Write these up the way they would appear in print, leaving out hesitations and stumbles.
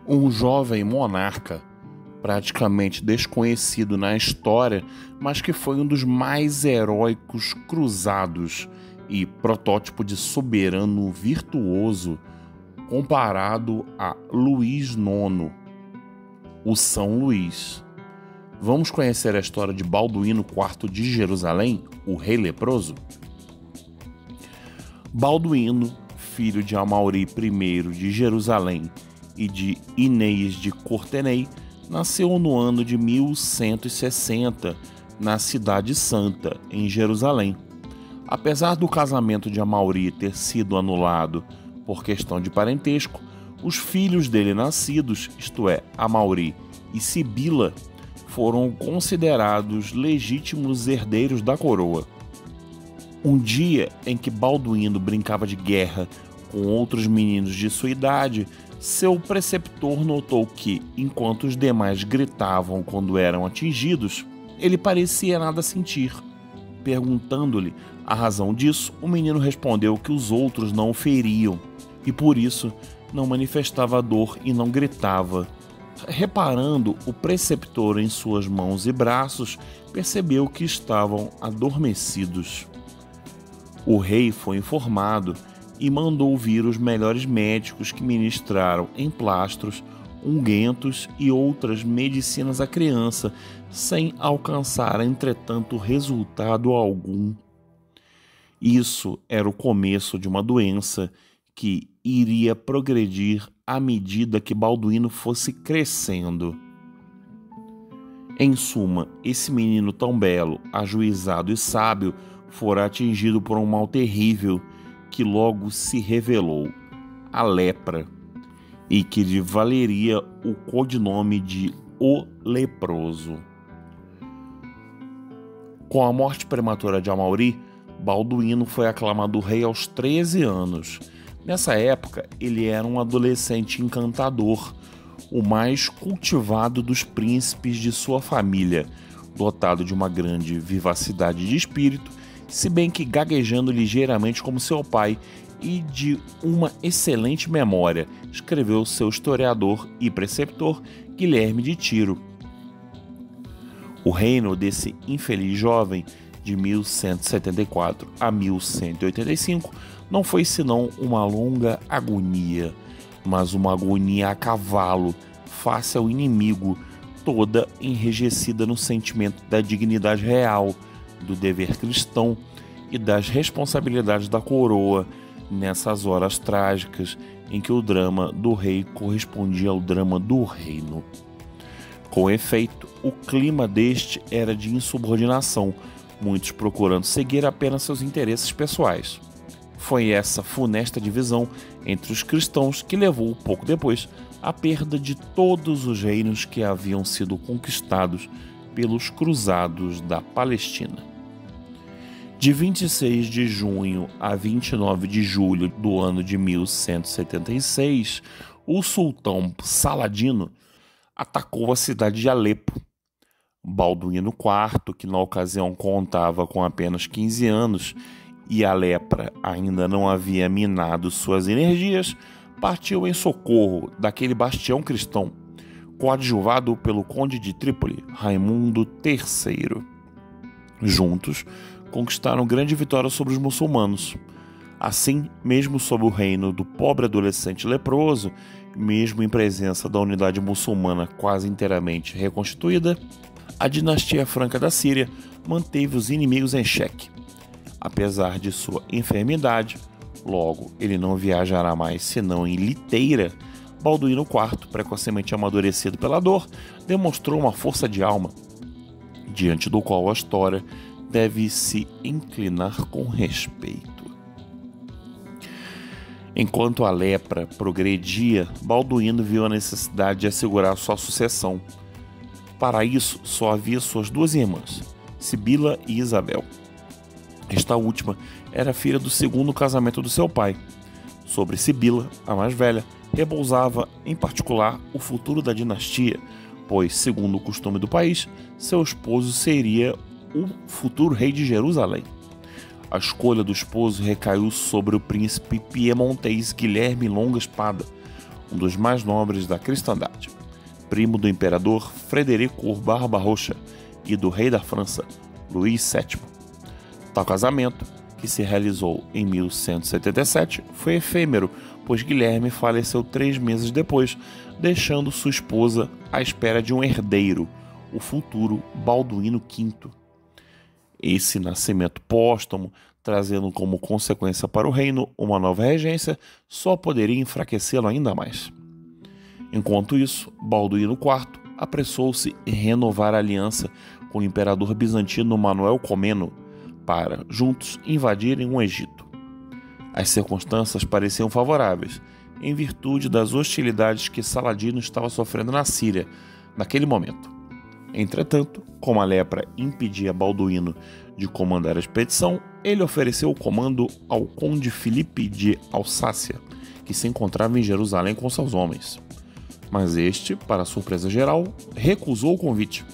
Um jovem monarca, praticamente desconhecido na história, mas que foi um dos mais heróicos cruzados e protótipo de soberano virtuoso, comparado a Luís IX, o São Luís. Vamos conhecer a história de Balduíno IV de Jerusalém, o rei leproso? Balduíno, filho de Amaury I de Jerusalém e de Inês de Courtenay, nasceu no ano de 1160, na Cidade Santa, em Jerusalém. Apesar do casamento de Amaury ter sido anulado por questão de parentesco, os filhos dele nascidos, isto é, Amaury e Sibila, foram considerados legítimos herdeiros da coroa. Um dia em que Balduíno brincava de guerra com outros meninos de sua idade, seu preceptor notou que, enquanto os demais gritavam quando eram atingidos, ele parecia nada sentir. Perguntando-lhe a razão disso, o menino respondeu que os outros não o feriam e, por isso, não manifestava dor e não gritava. Reparando o preceptor em suas mãos e braços, percebeu que estavam adormecidos. O rei foi informado e mandou vir os melhores médicos que ministraram emplastros, ungüentos e outras medicinas à criança, sem alcançar, entretanto, resultado algum. Isso era o começo de uma doença que iria progredir à medida que Balduíno fosse crescendo. Em suma, esse menino tão belo, ajuizado e sábio fora atingido por um mal terrível que logo se revelou, a lepra, e que lhe valeria o codinome de O Leproso. Com a morte prematura de Amaury, Balduíno foi aclamado rei aos 13 anos. Nessa época, ele era um adolescente encantador, o mais cultivado dos príncipes de sua família, dotado de uma grande vivacidade de espírito, se bem que gaguejando ligeiramente como seu pai, e de uma excelente memória, escreveu seu historiador e preceptor Guilherme de Tiro. O reino desse infeliz jovem, de 1174 a 1185, não foi senão uma longa agonia, mas uma agonia a cavalo, face ao inimigo, toda enrijecida no sentimento da dignidade real, do dever cristão e das responsabilidades da coroa, nessas horas trágicas em que o drama do rei correspondia ao drama do reino. Com efeito, o clima deste era de insubordinação, muitos procurando seguir apenas seus interesses pessoais. Foi essa funesta divisão entre os cristãos que levou, pouco depois, à perda de todos os reinos que haviam sido conquistados pelos cruzados da Palestina. De 26 de junho a 29 de julho do ano de 1176, o sultão Saladino atacou a cidade de Alepo. Balduíno IV, que na ocasião contava com apenas 15 anos e a lepra ainda não havia minado suas energias, partiu em socorro daquele bastião cristão, coadjuvado pelo conde de Trípoli, Raimundo III. Juntos, conquistaram grande vitória sobre os muçulmanos. Assim, mesmo sob o reino do pobre adolescente leproso, mesmo em presença da unidade muçulmana quase inteiramente reconstituída, a dinastia franca da Síria manteve os inimigos em xeque. Apesar de sua enfermidade, logo ele não viajará mais senão em liteira, Balduíno IV, precocemente amadurecido pela dor, demonstrou uma força de alma, diante do qual a história deve se inclinar com respeito. Enquanto a lepra progredia, Balduíno viu a necessidade de assegurar sua sucessão. Para isso, só havia suas duas irmãs, Sibila e Isabel. Esta última era filha do segundo casamento do seu pai. Sobre Sibila, a mais velha, repousava, em particular, o futuro da dinastia, pois, segundo o costume do país, seu esposo seria o futuro rei de Jerusalém. A escolha do esposo recaiu sobre o príncipe piemontês Guilherme Longa Espada, um dos mais nobres da cristandade, primo do imperador Frederico Barbarroxa e do rei da França, Luís VII. Tal casamento, que se realizou em 1177, foi efêmero, pois Guilherme faleceu 3 meses depois, deixando sua esposa à espera de um herdeiro, o futuro Balduíno V. Esse nascimento póstumo, trazendo como consequência para o reino uma nova regência, só poderia enfraquecê-lo ainda mais. Enquanto isso, Balduíno IV apressou-se em renovar a aliança com o imperador bizantino Manuel Comneno para, juntos, invadirem o Egito. As circunstâncias pareciam favoráveis, em virtude das hostilidades que Saladino estava sofrendo na Síria naquele momento. Entretanto, como a lepra impedia Balduíno de comandar a expedição, ele ofereceu o comando ao conde Filipe de Alsácia, que se encontrava em Jerusalém com seus homens. Mas este, para surpresa geral, recusou o convite.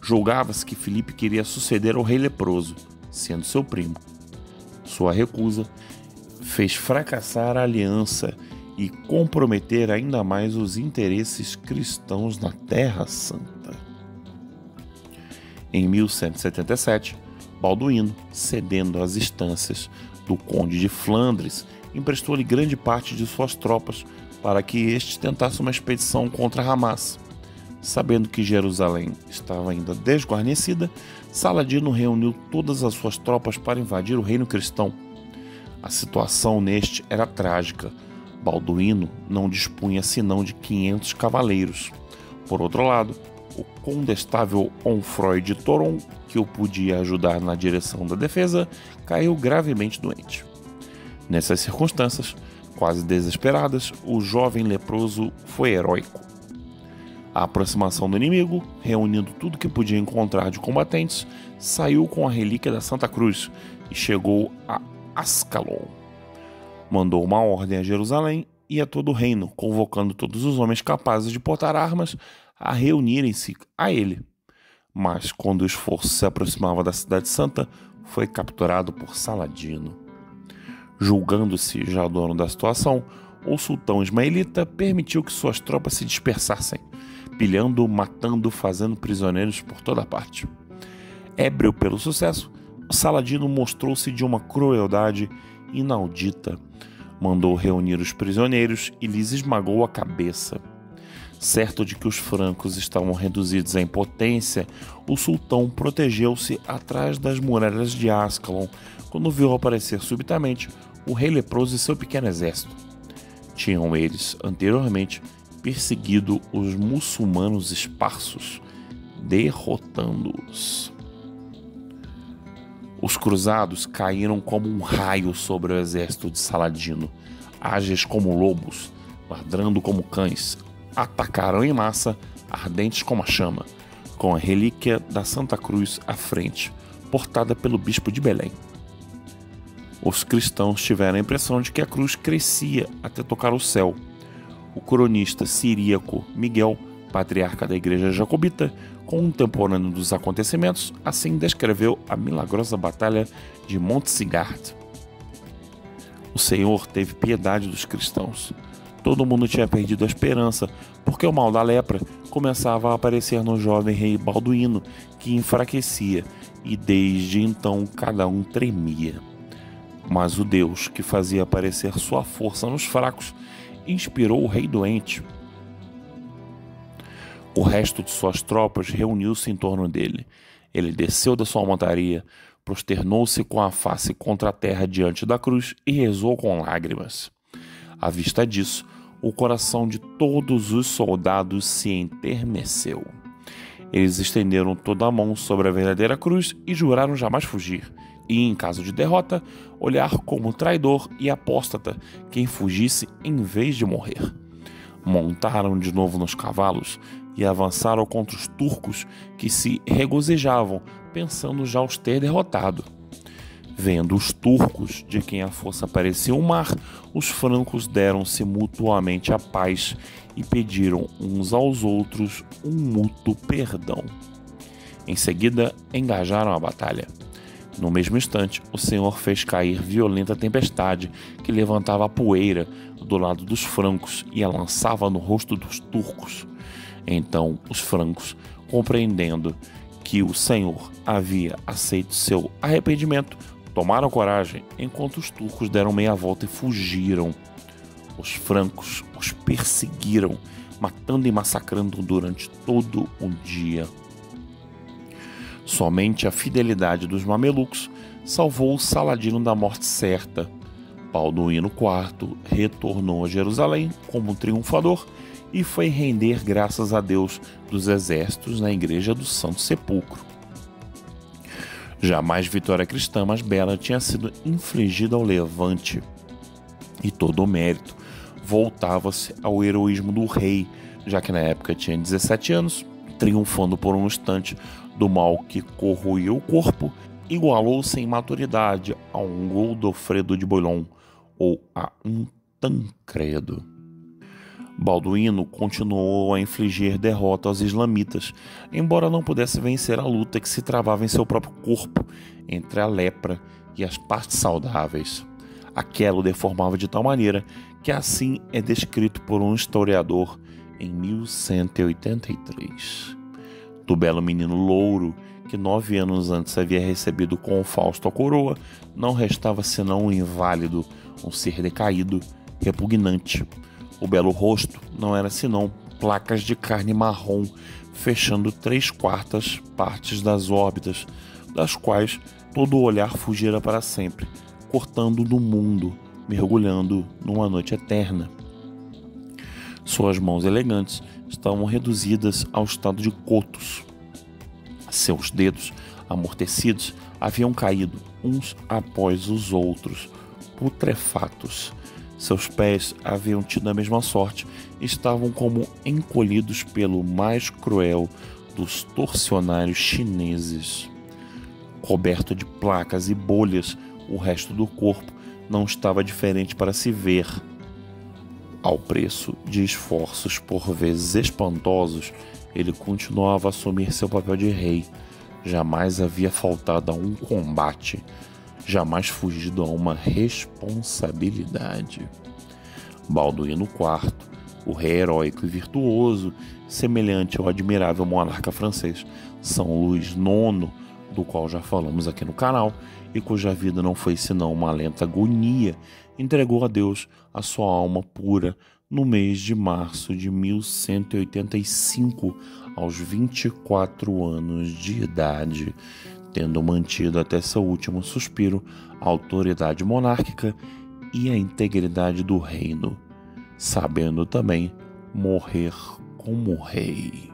Julgava-se que Filipe queria suceder ao rei leproso, sendo seu primo. Sua recusa fez fracassar a aliança e comprometer ainda mais os interesses cristãos na Terra Santa. Em 1177, Balduíno, cedendo às instâncias do conde de Flandres, emprestou-lhe grande parte de suas tropas para que este tentasse uma expedição contra Hamas. Sabendo que Jerusalém estava ainda desguarnecida, Saladino reuniu todas as suas tropas para invadir o reino cristão. A situação neste era trágica. Balduíno não dispunha senão de 500 cavaleiros. Por outro lado, o condestável Onfroy de Toron, que o podia ajudar na direção da defesa, caiu gravemente doente. Nessas circunstâncias, quase desesperadas, o jovem leproso foi heróico. A aproximação do inimigo, reunindo tudo que podia encontrar de combatentes, saiu com a relíquia da Santa Cruz e chegou a Ascalon. Mandou uma ordem a Jerusalém e a todo o reino, convocando todos os homens capazes de portar armas a reunirem-se a ele. Mas, quando o esforço se aproximava da Cidade Santa, foi capturado por Saladino. Julgando-se já dono da situação, o sultão ismaelita permitiu que suas tropas se dispersassem, pilhando, matando, fazendo prisioneiros por toda parte. Ébrio pelo sucesso, Saladino mostrou-se de uma crueldade inaudita. Mandou reunir os prisioneiros e lhes esmagou a cabeça. Certo de que os francos estavam reduzidos à impotência, o sultão protegeu-se atrás das muralhas de Ascalon, quando viu aparecer subitamente o rei leproso e seu pequeno exército. Tinham eles, anteriormente, perseguido os muçulmanos esparsos, derrotando-os. Os cruzados caíram como um raio sobre o exército de Saladino, ágeis como lobos, ladrando como cães. Atacaram em massa, ardentes como a chama, com a relíquia da Santa Cruz à frente, portada pelo bispo de Belém. Os cristãos tiveram a impressão de que a cruz crescia até tocar o céu. O cronista siríaco Miguel, patriarca da Igreja Jacobita, contemporâneo dos acontecimentos, assim descreveu a milagrosa batalha de Montsigard. O Senhor teve piedade dos cristãos. Todo mundo tinha perdido a esperança, porque o mal da lepra começava a aparecer no jovem rei Balduíno, que enfraquecia, e desde então cada um tremia. Mas o Deus que fazia aparecer sua força nos fracos inspirou o rei doente. O resto de suas tropas reuniu-se em torno dele. Ele desceu da sua montaria, prosternou-se com a face contra a terra diante da cruz e rezou com lágrimas. À vista disso, o coração de todos os soldados se enterneceu. Eles estenderam toda a mão sobre a verdadeira cruz e juraram jamais fugir, e, em caso de derrota, olhar como traidor e apóstata quem fugisse em vez de morrer. Montaram de novo nos cavalos e avançaram contra os turcos, que se regozijavam, pensando já os ter derrotado. Vendo os turcos, de quem a força parecia um mar, os francos deram-se mutuamente a paz e pediram uns aos outros um mútuo perdão. Em seguida, engajaram a batalha. No mesmo instante, o Senhor fez cair violenta tempestade que levantava a poeira do lado dos francos e a lançava no rosto dos turcos. Então, os francos, compreendendo que o Senhor havia aceito seu arrependimento, tomaram coragem, enquanto os turcos deram meia volta e fugiram. Os francos os perseguiram, matando e massacrando durante todo o dia. Somente a fidelidade dos mamelucos salvou o Saladino da morte certa. Balduíno IV retornou a Jerusalém como triunfador e foi render graças a Deus dos exércitos na igreja do Santo Sepulcro. Jamais vitória cristã mais bela tinha sido infligida ao Levante, e todo o mérito voltava-se ao heroísmo do rei, já que na época tinha 17 anos, triunfando por um instante do mal que corroía o corpo, igualou-se em maturidade a um Godofredo de Bouillon ou a um Tancredo. Balduíno continuou a infligir derrota aos islamitas, embora não pudesse vencer a luta que se travava em seu próprio corpo, entre a lepra e as partes saudáveis. Aquela o deformava de tal maneira que assim é descrito por um historiador em 1183. Do belo menino louro, que 9 anos antes havia recebido com Fausto a coroa, não restava senão um inválido, um ser decaído, repugnante. O belo rosto não era senão placas de carne marrom, fechando 3/4 partes das órbitas, das quais todo o olhar fugira para sempre, cortando do mundo, mergulhando numa noite eterna. Suas mãos elegantes estavam reduzidas ao estado de cotos. Seus dedos, amortecidos, haviam caído uns após os outros, putrefatos. Seus pés haviam tido a mesma sorte, estavam como encolhidos pelo mais cruel dos torcionários chineses. Coberto de placas e bolhas, o resto do corpo não estava diferente para se ver. Ao preço de esforços por vezes espantosos, ele continuava a assumir seu papel de rei. Jamais havia faltado a um combate, jamais fugido a uma responsabilidade. Balduíno IV, o rei heróico e virtuoso, semelhante ao admirável monarca francês São Luís IX, do qual já falamos aqui no canal, e cuja vida não foi senão uma lenta agonia, entregou a Deus a sua alma pura no mês de março de 1185, aos 24 anos de idade, tendo mantido até seu último suspiro a autoridade monárquica e a integridade do reino, sabendo também morrer como rei.